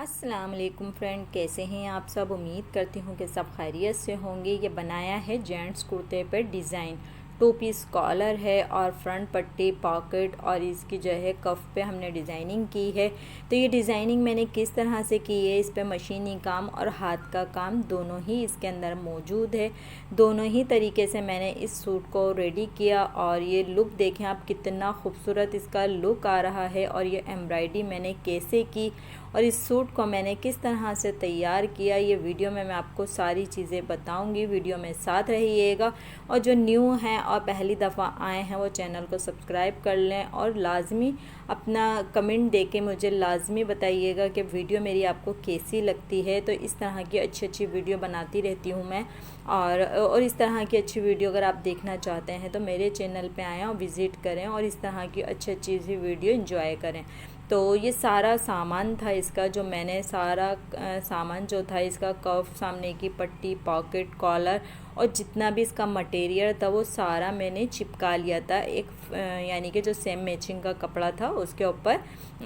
अस्सलाम वालेकुम फ्रेंड, कैसे हैं आप सब। उम्मीद करती हूँ कि सब खैरियत से होंगे। ये बनाया है जेंट्स कुर्ते पे डिज़ाइन। 2 पीस कॉलर है और फ्रंट पट्टी पॉकेट और इसकी जो है कफ पे हमने डिज़ाइनिंग की है। तो ये डिज़ाइनिंग मैंने किस तरह से की है, इस पे मशीनी काम और हाथ का काम दोनों ही इसके अंदर मौजूद है। दोनों ही तरीके से मैंने इस सूट को रेडी किया और ये लुक देखें आप, कितना खूबसूरत इसका लुक आ रहा है। और ये एम्ब्रॉयडरी मैंने कैसे की और इस सूट को मैंने किस तरह से तैयार किया, ये वीडियो में मैं आपको सारी चीज़ें बताऊंगी। वीडियो में साथ रहिएगा और जो न्यू हैं और पहली दफ़ा आए हैं वो चैनल को सब्सक्राइब कर लें और लाजमी अपना कमेंट देके मुझे लाजमी बताइएगा कि वीडियो मेरी आपको कैसी लगती है। तो इस तरह की अच्छी अच्छी वीडियो बनाती रहती हूँ मैं और इस तरह की अच्छी वीडियो अगर आप देखना चाहते हैं तो मेरे चैनल पे आएँ और विज़िट करें और इस तरह की अच्छी अच्छी सी वीडियो एंजॉय करें। तो ये सारा सामान था इसका, जो मैंने सारा सामान जो था इसका, कफ, सामने की पट्टी, पॉकेट, कॉलर और जितना भी इसका मटेरियल था वो सारा मैंने चिपका लिया था एक यानी कि जो सेम मैचिंग का कपड़ा था उसके ऊपर।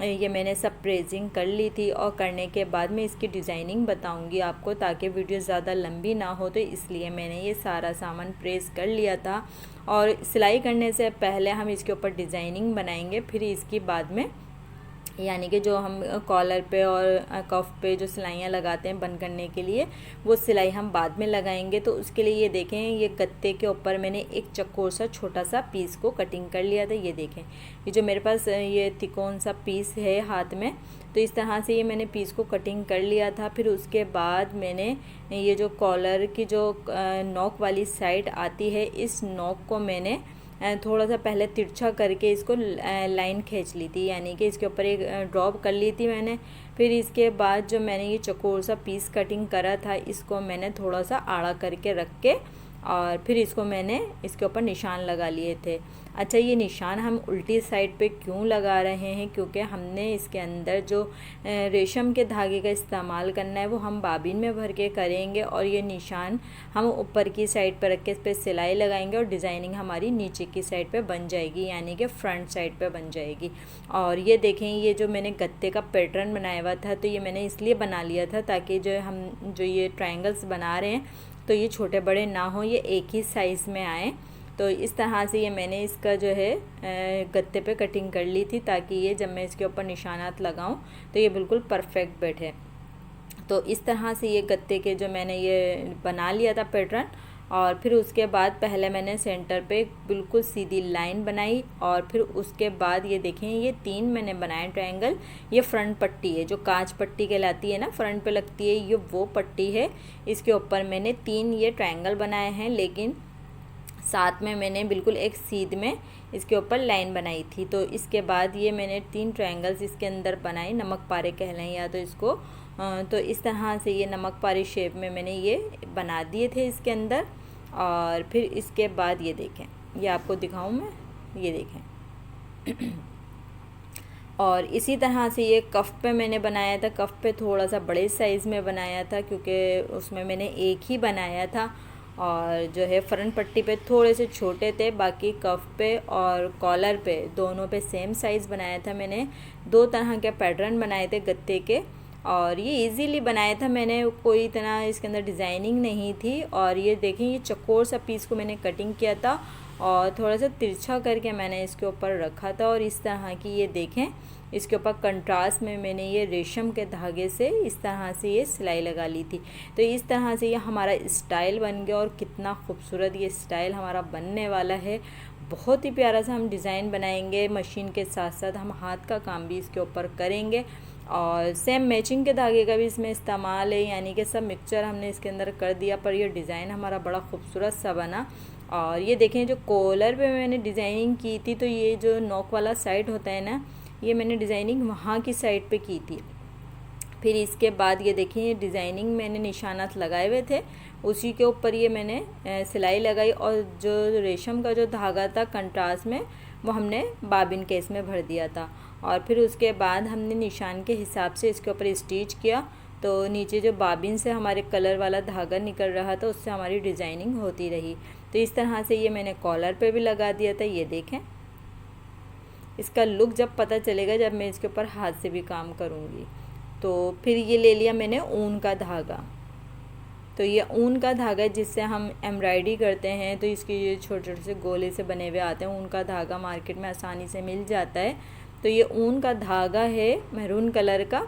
ये मैंने सब प्रेजिंग कर ली थी और करने के बाद मैं इसकी डिज़ाइनिंग बताऊंगी आपको, ताकि वीडियो ज़्यादा लंबी ना हो, तो इसलिए मैंने ये सारा सामान प्रेस कर लिया था। और सिलाई करने से पहले हम इसके ऊपर डिज़ाइनिंग बनाएंगे, फिर इसकी बाद में यानी कि जो हम कॉलर पे और कफ पे जो सिलाइयाँ लगाते हैं बंद करने के लिए, वो सिलाई हम बाद में लगाएंगे। तो उसके लिए ये देखें, ये गत्ते के ऊपर मैंने एक चक्कोर सा छोटा सा पीस को कटिंग कर लिया था। ये देखें, ये जो मेरे पास ये तिकोन सा पीस है हाथ में, तो इस तरह से ये मैंने पीस को कटिंग कर लिया था। फिर उसके बाद मैंने ये जो कॉलर की जो नोक वाली साइड आती है, इस नोक को मैंने थोड़ा सा पहले तिरछा करके इसको लाइन खींच ली थी, यानी कि इसके ऊपर एक ड्रॉप कर ली थी मैंने। फिर इसके बाद जो मैंने ये चौकोर सा पीस कटिंग करा था, इसको मैंने थोड़ा सा आड़ा करके रख के और फिर इसको मैंने इसके ऊपर निशान लगा लिए थे। अच्छा, ये निशान हम उल्टी साइड पे क्यों लगा रहे हैं, क्योंकि हमने इसके अंदर जो रेशम के धागे का इस्तेमाल करना है वो हम बाबिन में भर के करेंगे और ये निशान हम ऊपर की साइड पर रख के इस पर सिलाई लगाएंगे और डिज़ाइनिंग हमारी नीचे की साइड पे बन जाएगी, यानी कि फ्रंट साइड पे बन जाएगी। और ये देखें, ये जो मैंने गत्ते का पैटर्न बनाया हुआ था, तो ये मैंने इसलिए बना लिया था ताकि जो ये ट्रायंगल्स बना रहे हैं तो ये छोटे बड़े ना हो, ये एक ही साइज़ में आए। तो इस तरह से ये मैंने इसका जो है गत्ते पे कटिंग कर ली थी, ताकि ये जब मैं इसके ऊपर निशानात लगाऊं तो ये बिल्कुल परफेक्ट बैठे। तो इस तरह से ये गत्ते के जो मैंने ये बना लिया था पैटर्न, और फिर उसके बाद पहले मैंने सेंटर पे बिल्कुल सीधी लाइन बनाई और फिर उसके बाद ये देखें, ये 3 मैंने बनाए ट्रायंगल। ये फ्रंट पट्टी है, जो कांच पट्टी कहलाती है ना, फ्रंट पे लगती है, ये वो पट्टी है। इसके ऊपर मैंने 3 ये ट्रायंगल बनाए हैं, लेकिन साथ में मैंने बिल्कुल एक सीध में इसके ऊपर लाइन बनाई थी। तो इसके बाद ये मैंने 3 ट्रायंगल्स इसके अंदर बनाए, नमक पारे कहलाएं या तो इसको। तो इस तरह से ये नमक पारे शेप में मैंने ये बना दिए थे इसके अंदर। और फिर इसके बाद ये देखें, ये आपको दिखाऊं मैं, ये देखें। और इसी तरह से ये कफ पे मैंने बनाया था। कफ पे थोड़ा सा बड़े साइज़ में बनाया था क्योंकि उसमें मैंने एक ही बनाया था, और जो है फ्रंट पट्टी पे थोड़े से छोटे थे, बाकी कफ पे और कॉलर पे दोनों पे सेम साइज़ बनाया था। मैंने 2 तरह के पैटर्न बनाए थे गत्ते के, और ये इजीली बनाया था मैंने, कोई इतना इसके अंदर डिज़ाइनिंग नहीं थी। और ये देखें, ये चौकोर सा पीस को मैंने कटिंग किया था और थोड़ा सा तिरछा करके मैंने इसके ऊपर रखा था। और इस तरह की ये देखें, इसके ऊपर कंट्रास्ट में मैंने ये रेशम के धागे से इस तरह से ये सिलाई लगा ली थी। तो इस तरह से ये हमारा स्टाइल बन गया, और कितना खूबसूरत ये स्टाइल हमारा बनने वाला है। बहुत ही प्यारा सा हम डिज़ाइन बनाएंगे, मशीन के साथ साथ हम हाथ का काम भी इसके ऊपर करेंगे और सेम मैचिंग के धागे का भी इसमें इस्तेमाल है, यानी कि सब मिक्सचर हमने इसके अंदर कर दिया। पर यह डिज़ाइन हमारा बड़ा खूबसूरत सा बना। और ये देखें, जो कॉलर पे मैंने डिज़ाइनिंग की थी, तो ये जो नोक वाला साइड होता है ना, ये मैंने डिज़ाइनिंग वहाँ की साइड पे की थी। फिर इसके बाद ये देखिए, डिज़ाइनिंग मैंने निशानात लगाए हुए थे, उसी के ऊपर ये मैंने सिलाई लगाई और जो रेशम का जो धागा था कंट्रास्ट में, वो हमने बाबिन केस में भर दिया था। और फिर उसके बाद हमने निशान के हिसाब से इसके ऊपर स्टिच किया। तो नीचे जो बाबिन से हमारे कलर वाला धागा निकल रहा था, उससे हमारी डिज़ाइनिंग होती रही। तो इस तरह से ये मैंने कॉलर पे भी लगा दिया था। ये देखें, इसका लुक जब पता चलेगा जब मैं इसके ऊपर हाथ से भी काम करूँगी। तो फिर ये ले लिया मैंने ऊन का धागा। तो ये ऊन का धागा है जिससे हम एम्ब्रॉयडरी करते हैं, तो इसके ये छोटे छोटे से गोले से बने हुए आते हैं। ऊन का धागा मार्केट में आसानी से मिल जाता है। तो ये ऊन का धागा है मैरून कलर का,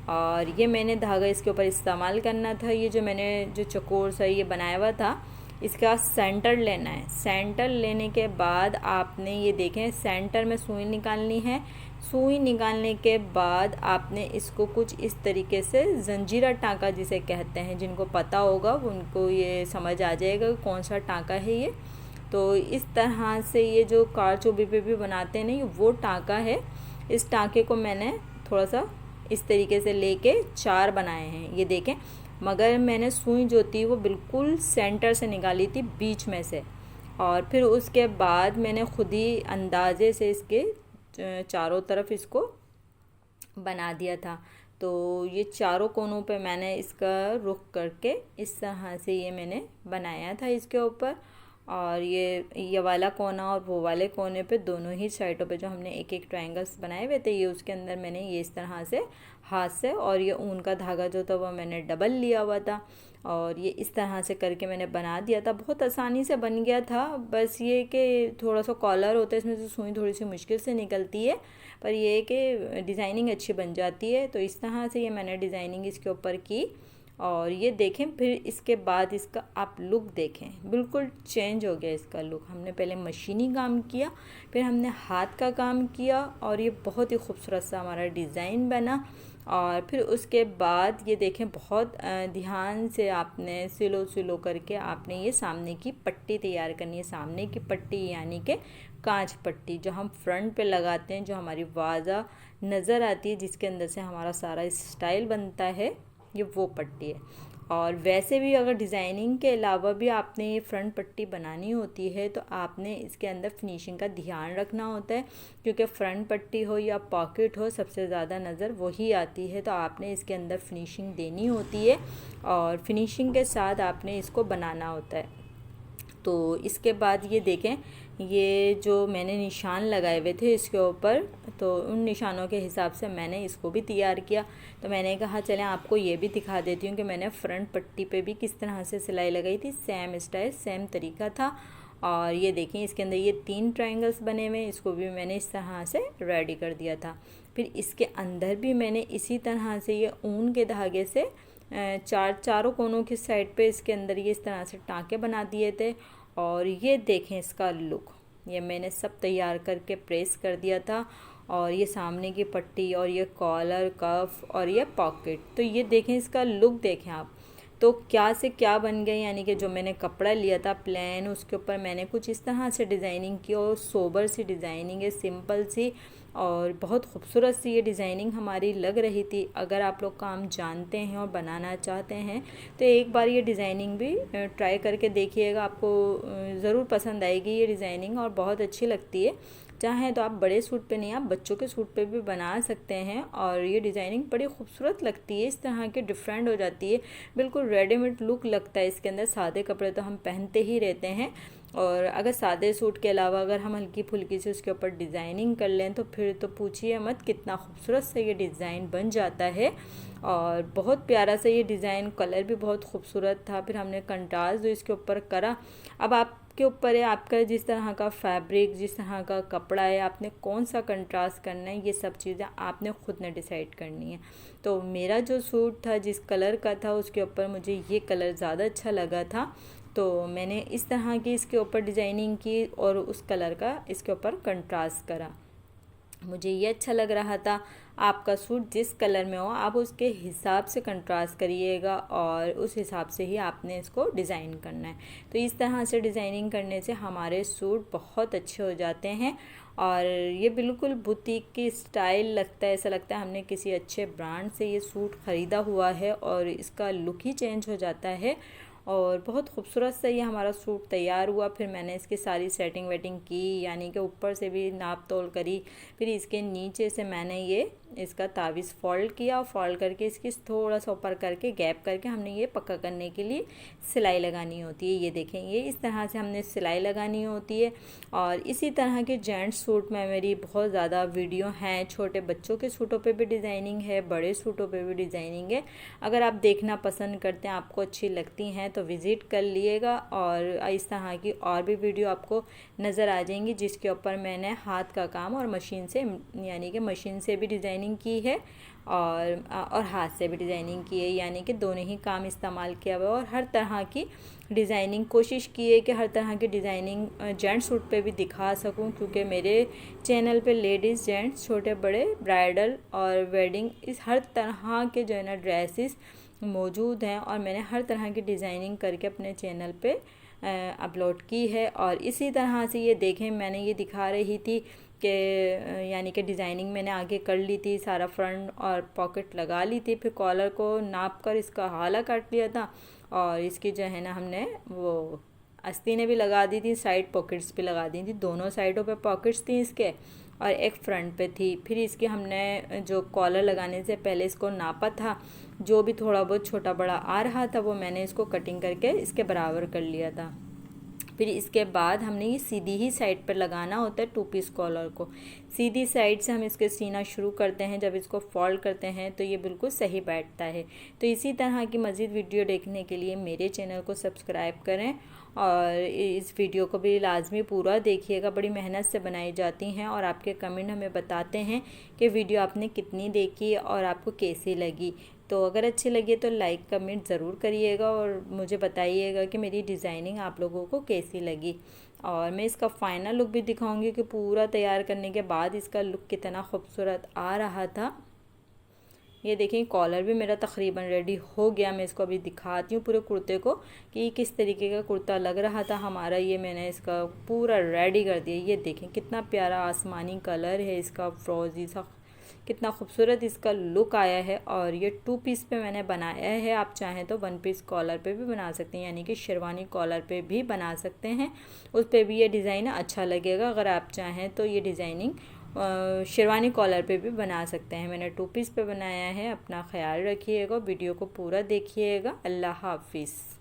और ये मैंने धागा इसके ऊपर इस्तेमाल करना था। ये जो मैंने जो चकोर सा ये बनाया हुआ था, इसका सेंटर लेना है। सेंटर लेने के बाद आपने ये देखें सेंटर में सुई निकालनी है। सुई निकालने के बाद आपने इसको कुछ इस तरीके से जंजीरा टाँका जिसे कहते हैं, जिनको पता होगा उनको ये समझ आ जाएगा कौन सा टाँका है ये। तो इस तरह से ये जो कारचोबी पे भी बनाते हैं नहीं, वो टाँका है। इस टाँके को मैंने थोड़ा सा इस तरीके से लेके 4 बनाए हैं, ये देखें। मगर मैंने सुई जो थी वो बिल्कुल सेंटर से निकाली थी, बीच में से। और फिर उसके बाद मैंने खुद ही अंदाजे से इसके चारों तरफ इसको बना दिया था। तो ये चारों कोनों पे मैंने इसका रुख करके इस तरह से ये मैंने बनाया था इसके ऊपर। और ये वाला कोना और वो वाले कोने पे दोनों ही साइडों पे जो हमने एक एक ट्रायंगल्स बनाए हुए थे, ये उसके अंदर मैंने ये इस तरह से हाथ से, और ये ऊन का धागा जो था वो मैंने डबल लिया हुआ था, और ये इस तरह से करके मैंने बना दिया था। बहुत आसानी से बन गया था। बस ये कि थोड़ा सा कॉलर होता है इसमें से सुई थोड़ी सी मुश्किल से निकलती है, पर ये है कि डिज़ाइनिंग अच्छी बन जाती है। तो इस तरह से ये मैंने डिज़ाइनिंग इसके ऊपर की। और ये देखें, फिर इसके बाद इसका आप लुक देखें, बिल्कुल चेंज हो गया इसका लुक। हमने पहले मशीनी काम किया, फिर हमने हाथ का काम किया, और ये बहुत ही खूबसूरत सा हमारा डिज़ाइन बना। और फिर उसके बाद ये देखें, बहुत ध्यान से आपने सिलो सिलो करके आपने ये सामने की पट्टी तैयार करनी है। सामने की पट्टी यानी कि कांच पट्टी जो हम फ्रंट पे लगाते हैं, जो हमारी वाज़ा नज़र आती है, जिसके अंदर से हमारा सारा स्टाइल बनता है, ये वो पट्टी है। और वैसे भी अगर डिज़ाइनिंग के अलावा भी आपने ये फ्रंट पट्टी बनानी होती है, तो आपने इसके अंदर फिनिशिंग का ध्यान रखना होता है, क्योंकि फ्रंट पट्टी हो या पॉकेट हो, सबसे ज़्यादा नज़र वही आती है। तो आपने इसके अंदर फिनिशिंग देनी होती है, और फिनिशिंग के साथ आपने इसको बनाना होता है। तो इसके बाद ये देखें, ये जो मैंने निशान लगाए हुए थे इसके ऊपर, तो उन निशानों के हिसाब से मैंने इसको भी तैयार किया। तो मैंने कहा चलें आपको ये भी दिखा देती हूँ कि मैंने फ्रंट पट्टी पे भी किस तरह से सिलाई लगाई थी। सेम स्टाइल, सेम तरीका था। और ये देखें, इसके अंदर ये 3 ट्रायंगल्स बने हुए हैं, इसको भी मैंने इस तरह से रेडी कर दिया था। फिर इसके अंदर भी मैंने इसी तरह से ये ऊन के धागे से चारों कोनों की साइड पे इसके अंदर ये इस तरह से टाँके बना दिए थे। और ये देखें इसका लुक, ये मैंने सब तैयार करके प्रेस कर दिया था। और ये सामने की पट्टी, और ये कॉलर, कफ, और ये पॉकेट, तो ये देखें इसका लुक देखें आप। तो क्या से क्या बन गया, यानी कि जो मैंने कपड़ा लिया था प्लेन, उसके ऊपर मैंने कुछ इस तरह से डिज़ाइनिंग की, और सोबर सी डिज़ाइनिंग है, सिंपल सी, और बहुत खूबसूरत सी ये डिज़ाइनिंग हमारी लग रही थी। अगर आप लोग काम जानते हैं और बनाना चाहते हैं तो एक बार ये डिज़ाइनिंग भी ट्राई करके देखिएगा, आपको ज़रूर पसंद आएगी ये डिज़ाइनिंग, और बहुत अच्छी लगती है। चाहें तो आप बड़े सूट पे नहीं, आप बच्चों के सूट पे भी बना सकते हैं। और ये डिज़ाइनिंग बड़ी खूबसूरत लगती है, इस तरह की डिफरेंट हो जाती है, बिल्कुल रेडीमेड लुक लगता है इसके अंदर। सादे कपड़े तो हम पहनते ही रहते हैं, और अगर सादे सूट के अलावा अगर हम हल्की फुल्की से उसके ऊपर डिज़ाइनिंग कर लें तो फिर तो पूछिए मत, कितना खूबसूरत से ये डिज़ाइन बन जाता है। और बहुत प्यारा सा ये डिज़ाइन, कलर भी बहुत खूबसूरत था। फिर हमने कंट्रास्ट जो इसके ऊपर करा, अब आपके ऊपर है, आपका जिस तरह का फैब्रिक, जिस तरह का कपड़ा है, आपने कौन सा कंट्रास्ट करना है, ये सब चीज़ें आपने खुद ने डिसाइड करनी है। तो मेरा जो सूट था जिस कलर का था, उसके ऊपर मुझे ये कलर ज़्यादा अच्छा लगा था, तो मैंने इस तरह की इसके ऊपर डिज़ाइनिंग की और उस कलर का इसके ऊपर कंट्रास्ट करा। मुझे ये अच्छा लग रहा था। आपका सूट जिस कलर में हो आप उसके हिसाब से कंट्रास्ट करिएगा, और उस हिसाब से ही आपने इसको डिज़ाइन करना है। तो इस तरह से डिज़ाइनिंग करने से हमारे सूट बहुत अच्छे हो जाते हैं, और ये बिल्कुल बुटीक की स्टाइल लगता है। ऐसा लगता है हमने किसी अच्छे ब्रांड से ये सूट ख़रीदा हुआ है, और इसका लुक ही चेंज हो जाता है। और बहुत खूबसूरत सा ये हमारा सूट तैयार हुआ। फिर मैंने इसकी सारी सेटिंग वेटिंग की, यानी कि ऊपर से भी नाप तोल करी, फिर इसके नीचे से मैंने ये इसका तावीज़ फोल्ड किया और फोल्ड करके इसकी थोड़ा सा ऊपर करके गैप करके हमने ये पक्का करने के लिए सिलाई लगानी होती है। ये देखें, ये इस तरह से हमने सिलाई लगानी होती है। और इसी तरह के जेंट्स सूट में मेरी बहुत ज़्यादा वीडियो हैं। छोटे बच्चों के सूटों पे भी डिज़ाइनिंग है, बड़े सूटों पे भी डिज़ाइनिंग है। अगर आप देखना पसंद करते हैं, आपको अच्छी लगती हैं तो विज़िट कर लिएगा। और इस तरह की और भी वीडियो आपको नज़र आ जाएंगी जिसके ऊपर मैंने हाथ का काम और मशीन से, यानी कि मशीन से भी डिज़ाइनिंग की है और हाथ से भी डिज़ाइनिंग की है, यानी कि दोनों ही काम इस्तेमाल किया हुआ है। और हर तरह की डिज़ाइनिंग कोशिश की है कि हर तरह की डिज़ाइनिंग जेंट्स सूट पे भी दिखा सकूं, क्योंकि मेरे चैनल पे लेडीज़, जेंट्स, छोटे बड़े, ब्राइडल और वेडिंग, इस हर तरह के जो है ना ड्रेसेस मौजूद हैं। और मैंने हर तरह की डिज़ाइनिंग करके अपने चैनल पे अपलोड की है। और इसी तरह से ये देखें, मैंने ये दिखा रही थी कि यानी कि डिज़ाइनिंग मैंने आगे कर ली थी, सारा फ्रंट और पॉकेट लगा ली थी। फिर कॉलर को नाप कर इसका हाला काट लिया था और इसकी जो है ना हमने वो आस्तीनें भी लगा दी थी, साइड पॉकेट्स भी लगा दी थी। दोनों साइडों पे पॉकेट्स थी इसके और एक फ्रंट पे थी। फिर इसके हमने जो कॉलर लगाने से पहले इसको नापा था, जो भी थोड़ा बहुत छोटा बड़ा आ रहा था वो मैंने इसको कटिंग करके इसके बराबर कर लिया था। फिर इसके बाद हमने ये सीधी ही साइड पर लगाना होता है टू पीस कॉलर को। सीधी साइड से हम इसके सीना शुरू करते हैं, जब इसको फोल्ड करते हैं तो ये बिल्कुल सही बैठता है। तो इसी तरह की मज़ीद वीडियो देखने के लिए मेरे चैनल को सब्सक्राइब करें और इस वीडियो को भी लाजमी पूरा देखिएगा। बड़ी मेहनत से बनाई जाती हैं और आपके कमेंट हमें बताते हैं कि वीडियो आपने कितनी देखी और आपको कैसी लगी। तो अगर अच्छी लगे तो लाइक कमेंट ज़रूर करिएगा और मुझे बताइएगा कि मेरी डिज़ाइनिंग आप लोगों को कैसी लगी। और मैं इसका फ़ाइनल लुक भी दिखाऊंगी कि पूरा तैयार करने के बाद इसका लुक कितना खूबसूरत आ रहा था। ये देखें, कॉलर भी मेरा तकरीबन रेडी हो गया। मैं इसको अभी दिखाती हूँ पूरे कुर्ते को कि किस तरीके का कुर्ता लग रहा था हमारा। ये मैंने इसका पूरा रेडी कर दिया। ये देखें कितना प्यारा आसमानी कलर है इसका, फ्रोजी सा, कितना खूबसूरत इसका लुक आया है। और ये टू पीस पे मैंने बनाया है। आप चाहें तो वन पीस कॉलर पे भी बना सकते हैं, यानी कि शेरवानी कॉलर पे भी बना सकते हैं, उस पर भी ये डिज़ाइन अच्छा लगेगा। अगर आप चाहें तो ये डिज़ाइनिंग शेरवानी कॉलर पे भी बना सकते हैं। मैंने टू पीस पे बनाया है। अपना ख्याल रखिएगा, वीडियो को पूरा देखिएगा। अल्लाह हाफिज़।